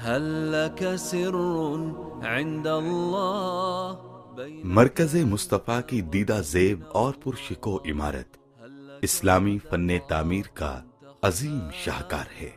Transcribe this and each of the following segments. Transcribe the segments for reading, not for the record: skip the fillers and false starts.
هل لك سر عند الله مرکز مصطفیٰ کی دیدہ زیب اور پرشکو عمارت اسلامی فن تعمیر کا عظیم شاہکار ہے۔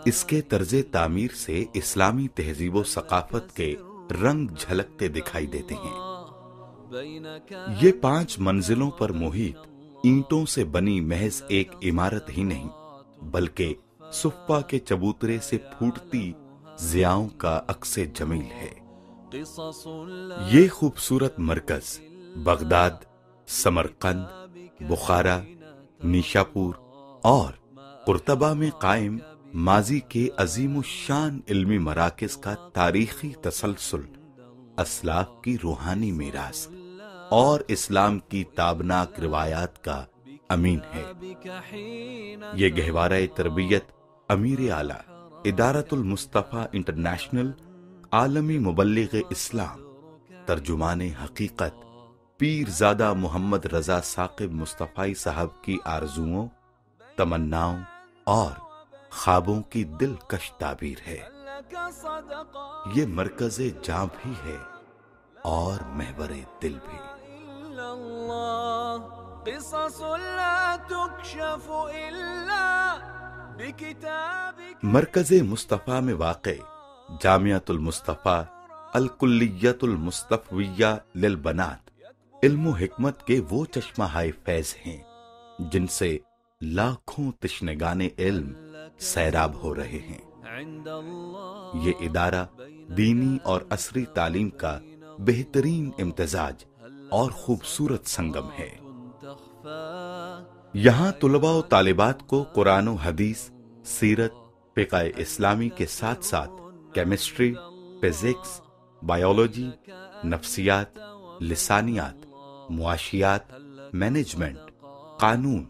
اس کے طرز تعمیر سے اسلامی تہذیب و ثقافت کے رنگ جھلکتے دکھائی دیتے ہیں۔ یہ 5 منزلوں پر محیط اینٹوں سے بنی محض ایک عمارت ہی نہیں، بلکہ صفہ کے چبوترے سے پھوٹتی ضیاؤں کا عکس جمیل ہے۔ یہ خوبصورت مرکز بغداد، سمرقند، بخارا، نیشاپور اور قرطبہ میں قائم ماضی کے عظیم الشان علمی مراکز کا تاریخی تسلسل، اسلاف کی روحانی میراث اور اسلام کی تابناک روایات کا امین ہے۔ یہ گہوارہ تربیت امیر اعلیٰ ادارۃ المصطفیٰ انٹرنیشنل عالمی مبلغ اسلام، ترجمان حقیقت پیرزادہ محمد رضا ثاقب مصطفی صاحب کی آرزوؤں، تمناؤں اور خوابوں کی دلکش تعبیر ہے۔ یہ مرکز جاں بھی ہے اور محور دل بھی۔ مرکز مصطفیٰ میں واقع جامعۃ المصطفیٰ الکلیۃ المصطفویہ للبنات علم و حکمت کے وہ چشمہ ہائے فیض ہیں جن سے لاکھوں تشنگان علم سیراب ہو رہے ہیں۔ یہ ادارہ دینی اور عصری تعلیم کا بہترین امتزاج اور خوبصورت سنگم ہے۔ یہاں طلباء و طالبات کو قرآن و حدیث، سیرت، فقہ اسلامی کے ساتھ ساتھ کیمسٹری، فزکس، بایولوجی، نفسیات، لسانیات، معاشیات، مینجمنٹ، قانون،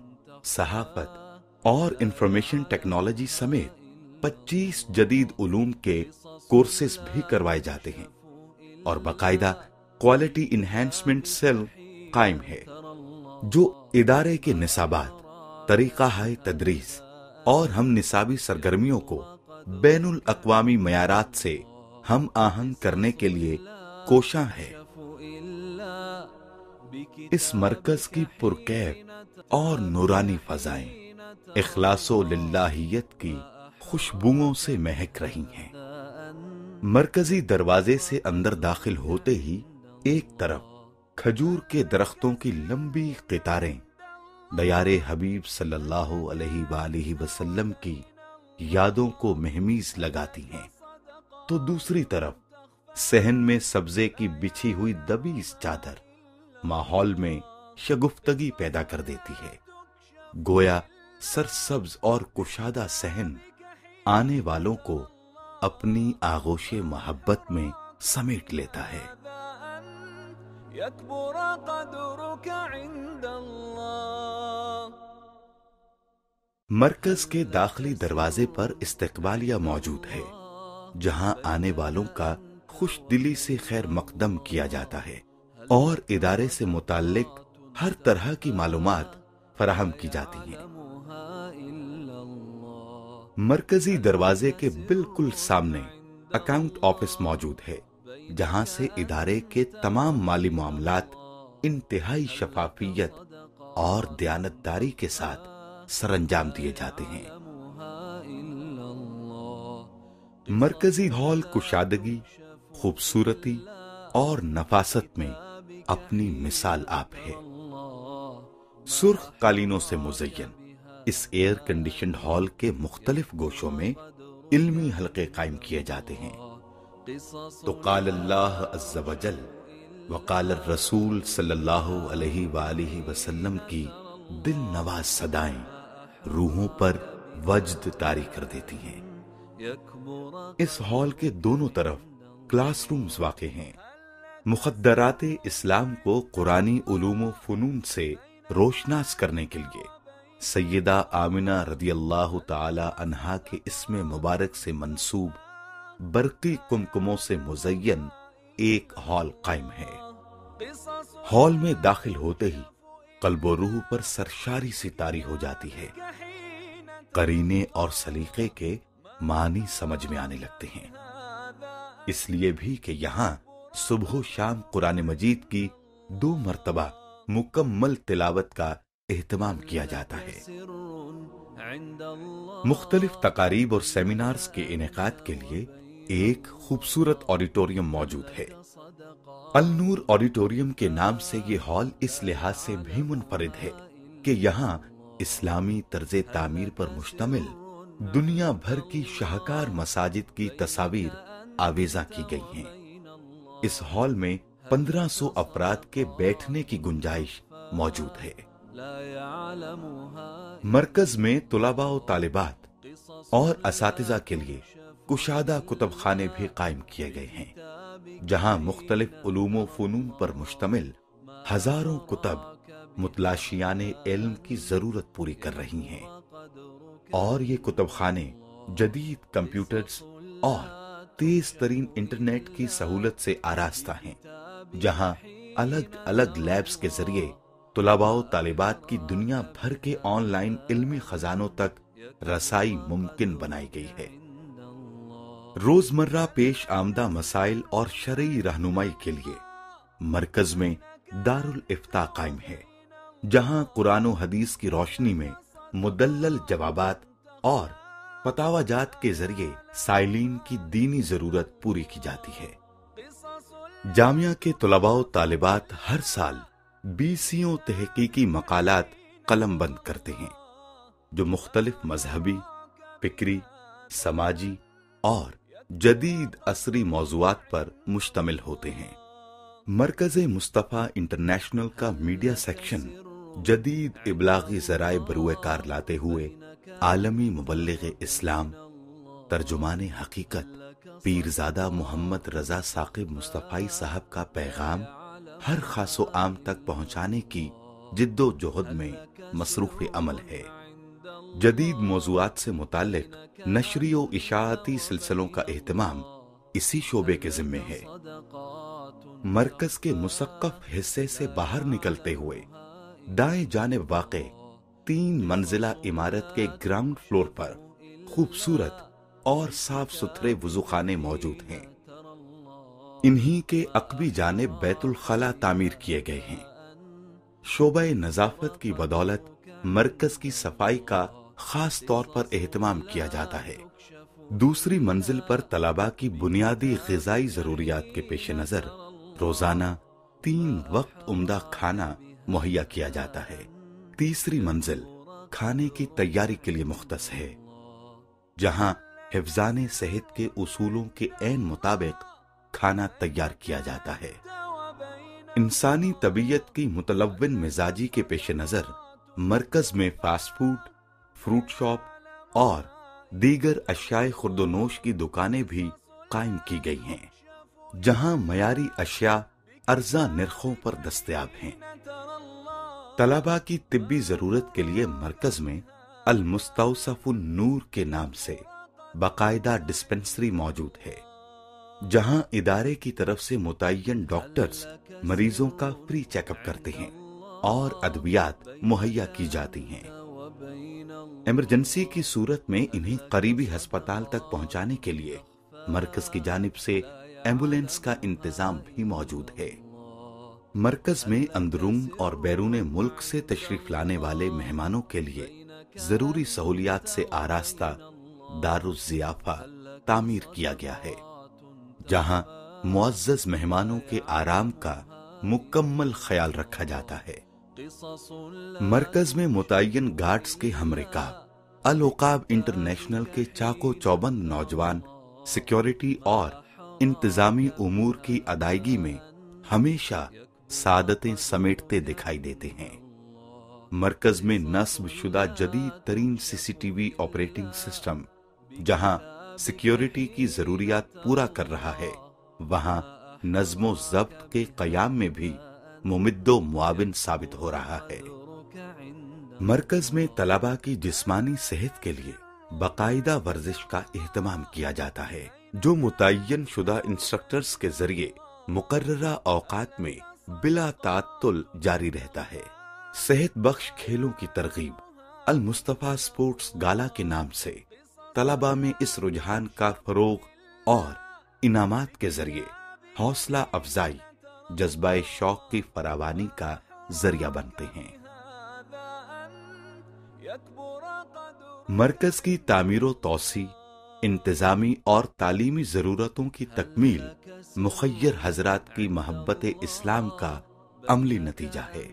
صحافت اور انفارمیشن ٹیکنالوجی سمیت 25 جدید علوم کے کورسز بھی کروائے جاتے ہیں، اور باقاعدہ کوالٹی انہینسمنٹ سیل قائم ہے جو ادارے کے نصابات، طریقہ ہائے تدریس اور ہم نصابی سرگرمیوں کو بین الاقوامی معیارات سے ہم آہنگ کرنے کے لیے کوشاں ہے۔ اس مرکز کی پرکیف اور نورانی فضائیں اخلاص و للہیت کی خوشبوؤں سے مہک رہی ہیں۔ مرکزی دروازے سے اندر داخل ہوتے ہی ایک طرف کھجور کے درختوں کی لمبی قطاریں دیار حبیب صلی اللہ علیہ وآلہ وسلم کی یادوں کو مہمیز لگاتی ہیں، تو دوسری طرف صحن میں سبزے کی بچھی ہوئی دبیس چادر ماحول میں شگفتگی پیدا کر دیتی ہے، گویا سرسبز اور کشادہ صحن آنے والوں کو اپنی آغوش محبت میں سمیٹ لیتا ہے۔ مرکز کے داخلی دروازے پر استقبالیہ موجود ہے، جہاں آنے والوں کا خوش دلی سے خیر مقدم کیا جاتا ہے اور ادارے سے متعلق ہر طرح کی معلومات فراہم کی جاتی ہیں۔ مرکزی دروازے کے بالکل سامنے اکاؤنٹ آفس موجود ہے، جہاں سے ادارے کے تمام مالی معاملات انتہائی شفافیت اور دیانتداری کے ساتھ سر انجام دیے جاتے ہیں۔ مرکزی ہال کشادگی، خوبصورتی اور نفاست میں اپنی مثال آپ ہے۔ سرخ قالینوں سے مزین اس ایئر کنڈیشنڈ ہال کے مختلف گوشوں میں علمی حلقے قائم کیے جاتے ہیں، تو قال اللہ عز و جل وقال الرسول صلی اللہ علیہ وآلہ وسلم کی دل نواز صدائیں روحوں پر وجد طاری کر دیتی ہیں۔ اس ہال کے دونوں طرف کلاس رومز واقع ہیں۔ مخدرات اسلام کو قرآنی علوم و فنون سے روشناس کرنے کے لیے سیدہ آمنہ رضی اللہ تعالی عنہا کے اسم مبارک سے منسوب برقی کمکموں سے مزین ایک ہال قائم ہے۔ ہال میں داخل ہوتے ہی قلب و روح پر سرشاری سی طاری ہو جاتی ہے۔ قرینے اور سلیقے کے معنی سمجھ میں آنے لگتے ہیں۔ اس لیے بھی کہ یہاں صبح و شام قرآن مجید کی 2 مرتبہ مکمل تلاوت کا اہتمام کیا جاتا ہے۔ مختلف تقاریب اور سیمینارز کے انعقاد کے لیے ایک خوبصورت آڈیٹوریم موجود ہے۔ النور آڈیٹوریم کے نام سے یہ ہال اس لحاظ سے بھی منفرد ہے کہ یہاں اسلامی طرز تعمیر پر مشتمل دنیا بھر کی شاہکار مساجد کی تصاویر آویزاں کی گئی ہیں۔ اس ہال میں 1500 افراد کے بیٹھنے کی گنجائش موجود ہے۔ مرکز میں طلباء و طالبات اور اساتذہ کے لیے کشادہ کتب خانے بھی قائم کیے گئے ہیں، جہاں مختلف علوم و فنون پر مشتمل ہزاروں کتب متلاشیان علم کی ضرورت پوری کر رہی ہیں، اور یہ کتب خانے جدید کمپیوٹرز اور تیز ترین انٹرنیٹ کی سہولت سے آراستہ ہیں، جہاں الگ الگ لیبز کے ذریعے طلباء و طالبات کی دنیا بھر کے آن لائن علمی خزانوں تک رسائی ممکن بنائی گئی ہے۔ روزمرہ پیش آمدہ مسائل اور شرعی رہنمائی کے لیے مرکز میں دارالافتاء قائم ہے، جہاں قرآن و حدیث کی روشنی میں مدلل جوابات اور فتاوی جات کے ذریعے سائلین کی دینی ضرورت پوری کی جاتی ہے۔ جامعہ کے طلباء و طالبات ہر سال 20 تحقیقی مقالات قلم بند کرتے ہیں، جو مختلف مذہبی، فکری، سماجی اور جدید عصری موضوعات پر مشتمل ہوتے ہیں۔ مرکز مصطفیٰ انٹرنیشنل کا میڈیا سیکشن جدید ابلاغی ذرائع بروئے کار لاتے ہوئے عالمی مبلغ اسلام، ترجمان حقیقت پیرزادہ محمد رضا ثاقب مصطفائی صاحب کا پیغام ہر خاص و عام تک پہنچانے کی جد و جہد میں مصروف عمل ہے۔ جدید موضوعات سے متعلق نشری و اشاعتی سلسلوں کا اہتمام اسی شعبے کے ذمے ہے۔ مرکز کے مثقف حصے سے باہر نکلتے ہوئے دائیں جانب واقع 3 منزلہ عمارت کے گراؤنڈ فلور پر خوبصورت اور صاف ستھرے وضوخانے موجود ہیں۔ انہی کے عقبی جانب بیت الخلا تعمیر کیے گئے ہیں۔ شعبہ نظافت کی بدولت مرکز کی صفائی کا خاص طور پر اہتمام کیا جاتا ہے۔ دوسری منزل پر طلباء کی بنیادی غذائی ضروریات کے پیش نظر روزانہ 3 وقت عمدہ کھانا مہیا کیا جاتا ہے۔ تیسری منزل کھانے کی تیاری کے لیے مختص ہے، جہاں حفظان صحت کے اصولوں کے عین مطابق کھانا تیار کیا جاتا ہے۔ انسانی طبیعت کی متلون مزاجی کے پیش نظر مرکز میں فاسٹ فوڈ، فروٹ شاپ اور دیگر اشیاء خورد و نوش کی دکانیں بھی قائم کی گئی ہیں، جہاں معیاری اشیاء ارزاں نرخوں پر دستیاب ہیں۔ طلباء کی طبی ضرورت کے لیے مرکز میں المستوصف النور کے نام سے باقاعدہ ڈسپنسری موجود ہے، جہاں ادارے کی طرف سے متعین ڈاکٹرز مریضوں کا فری چیک اپ کرتے ہیں اور ادویات مہیا کی جاتی ہیں۔ ایمرجنسی کی صورت میں انہیں قریبی ہسپتال تک پہنچانے کے لیے مرکز کی جانب سے ایمبولینس کا انتظام بھی موجود ہے۔ مرکز میں اندرون اور بیرون ملک سے تشریف لانے والے مہمانوں کے لیے ضروری سہولیات سے آراستہ دارالضیافہ تعمیر کیا گیا ہے، جہاں معزز مہمانوں کے آرام کا مکمل خیال رکھا جاتا ہے۔ مرکز میں متعین گارڈز کے ہمرکاب العقاب انٹرنیشنل کے چاقو چوبند نوجوان سیکیورٹی اور انتظامی امور کی ادائیگی میں ہمیشہ سعادتیں سمیٹتے دکھائی دیتے ہیں۔ مرکز میں نصب شدہ جدید ترین CCTV آپریٹنگ سسٹم جہاں سیکیورٹی کی ضروریات پورا کر رہا ہے، وہاں نظم و ضبط کے قیام میں بھی ممد و معاون ثابت ہو رہا ہے۔ مرکز میں طلباء کی جسمانی صحت کے لیے باقاعدہ ورزش کا اہتمام کیا جاتا ہے، جو متعین شدہ انسٹرکٹرز کے ذریعے مقررہ اوقات میں بلا تعطل جاری رہتا ہے۔ صحت بخش کھیلوں کی ترغیب المصطفیٰ سپورٹس گالا کے نام سے طلباء میں اس رجحان کا فروغ اور انعامات کے ذریعے حوصلہ افزائی، جذبہ شوق کی فراوانی کا ذریعہ بنتے ہیں۔ مرکز کی تعمیر و توسیع، انتظامی اور تعلیمی ضرورتوں کی تکمیل مخیر حضرات کی محبت اسلام کا عملی نتیجہ ہے۔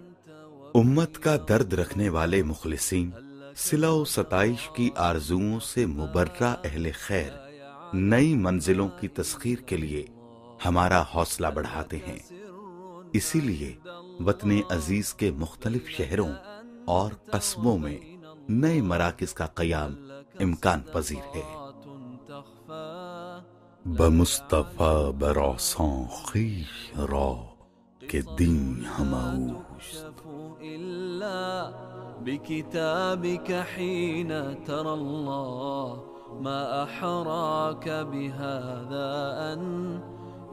امت کا درد رکھنے والے مخلصین صلہ و ستائش کی آرزوؤں سے مبرہ اہل خیر نئی منزلوں کی تسخیر کے لیے ہمارا حوصلہ بڑھاتے ہیں۔ اسی لیے وطن عزیز کے مختلف شہروں اور قصبوں میں نئے مراکز کا قیام امکان پذیر ہے۔ بمصطفیٰ براساں خویش را کہ دین ہماؤست بكتابك حين ترى الله ما أحراك بهذا أن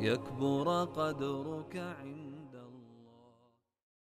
يكبر قدرك عند